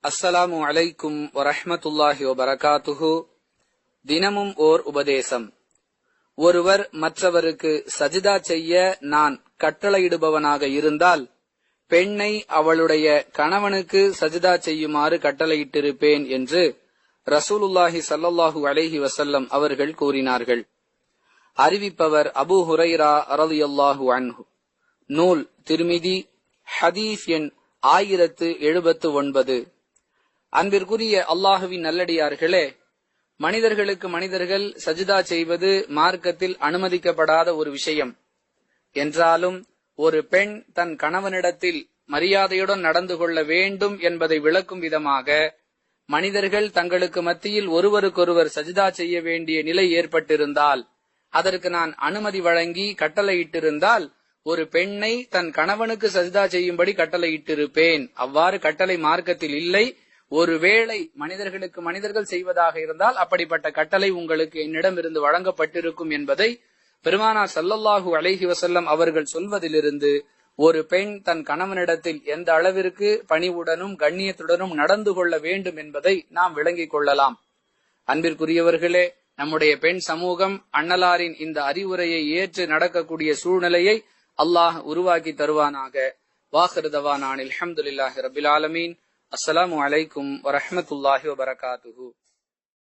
அஸ்ஸலாமு அலைக்கும் வரஹ்மத்துல்லாஹி வபரகாத்துஹு. தினமும் ஓர் உபதேசம். ஒருவர் மற்றவருக்கு சஜிதா செய்ய நான் கட்டளையிடுபவனாக இருந்தால் பெண்ணை அவளுடைய கணவனுக்கு சஜிதா செய்யுமாறு கட்டளையிட்டிருப்பேன் என்று ரசூலுல்லாஹி ஸல்லல்லாஹு அலைஹி வஸல்லம் அவர்கள் கூறினார்கள். அறிவிப்பவர் அபூ ஹுரைரா ரலியல்லாஹு அன்ஹு. நூல் திர்மிதி, ஹதீஸ் எண் 1079. அன்பிற்குரிய அல்லாஹுவின் நல்லடியார்களே, மனிதர்களுக்கு மனிதர்கள் சஜிதா செய்வது மார்க்கத்தில் அனுமதிக்கப்படாத ஒரு விஷயம் என்றாலும், ஒரு பெண் தன் கணவனிடத்தில் மரியாதையுடன் நடந்து கொள்ள வேண்டும் என்பதை விளக்கும் விதமாக மனிதர்கள் தங்களுக்கு மத்தியில் ஒருவருக்கொருவர் சஜிதா செய்ய வேண்டிய நிலை ஏற்பட்டிருந்தால், அதற்கு நான் அனுமதி வழங்கி கட்டளையிட்டிருந்தால் ஒரு பெண்ணை தன் கணவனுக்கு சஜிதா செய்யும்படி கட்டளையிட்டிருப்பேன். அவ்வாறு கட்டளை மார்க்கத்தில் இல்லை. ஒருவேளை மனிதர்களுக்கு மனிதர்கள் செய்வதாக இருந்தால் அப்படிப்பட்ட கட்டளை உங்களுக்கு என்னிடமிருந்து வழங்கப்பட்டிருக்கும் என்பதை பெருமானார் ஸல்லல்லாஹு அலைஹி வஸல்லம் அவர்கள் சொல்வதிலிருந்து ஒரு பெண் தன் கணவனிடத்தில் எந்த அளவிற்கு பணிவுடனும் கண்ணியத்துடனும் நடந்து கொள்ள வேண்டும் என்பதை நாம் விளங்கிக் கொள்ளலாம். அன்பிற்குரியவர்களே, நம்முடைய பெண் சமூகம் அன்னலாரின் இந்த அறிவுரையை ஏற்று நடக்கக்கூடிய சூழ்நிலையை அல்லாஹ் உருவாக்கி தருவானாக. வாஹிரு தவானா அல்ஹம்துலில்லாஹி ரப்பில் ஆலமீன். அஸ்ஸலாமு அலைக்கும் வரஹ்மத்துல்லாஹி வபரகாத்துஹு.